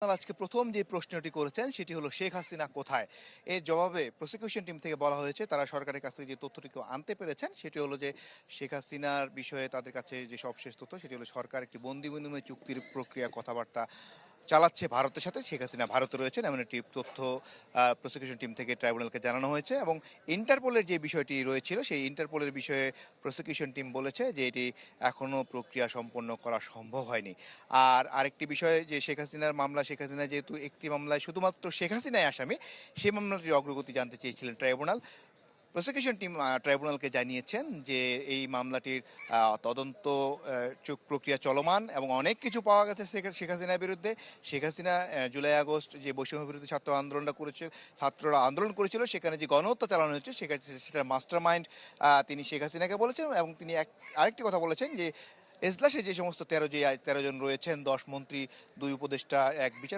আজকে প্রথম যে প্রশ্নটি করেছেন সেটি হলো শেখ হাসিনা কোথায়? এর জবাবে প্রসিকিউশন টিম থেকে বলা হয়েছে তারা সরকারের কাছ থেকে যে তথ্যটিকে আনতে পেরেছেন সেটি হলো যে শেখ হাসিনার বিষয়ে তাদের কাছে যে সবশেষ তথ্য সেটি হলো সরকার একটি বন্দি বিনিময় চুক্তির প্রক্রিয়া কথাবার্তা চালাচ্ছে ভারতের সাথে। শেখ হাসিনা ভারতে রয়েছেন এমন একটি তথ্য প্রসিকিউশন টিম থেকে ট্রাইব্যুনালকে জানানো হয়েছে এবং ইন্টারপোলের যে বিষয়টি রয়েছিল সেই ইন্টারপোলের বিষয়ে প্রসিকিউশন টিম বলেছে যে এটি এখনও প্রক্রিয়া সম্পন্ন করা সম্ভব হয়নি। আর আরেকটি বিষয় যে শেখ হাসিনার মামলা, শেখ হাসিনা যেহেতু একটি মামলায় শুধুমাত্র শেখ হাসিনাই আসামি, সেই মামলাটির অগ্রগতি জানতে চেয়েছিলেন ট্রাইব্যুনাল। প্রসিকিউশন টিম ট্রাইব্যুনালকে জানিয়েছেন যে এই মামলাটির তদন্ত প্রক্রিয়া চলমান এবং অনেক কিছু পাওয়া গেছে শেখ হাসিনার বিরুদ্ধে। শেখ হাসিনা জুলাই আগস্ট যে বৈষম্য বিরোধী ছাত্ররা আন্দোলন করেছিল সেখানে যে গণহত্যা চালানো হয়েছে সেটার মাস্টার মাইন্ড তিনি শেখ হাসিনাকে বলেছেন এবং তিনি আরেকটি কথা বলেছেন যে এজলাসে যে সমস্ত 13 জন রয়েছেন, 10 মন্ত্রী, 2 উপদেষ্টা, 1 বিচার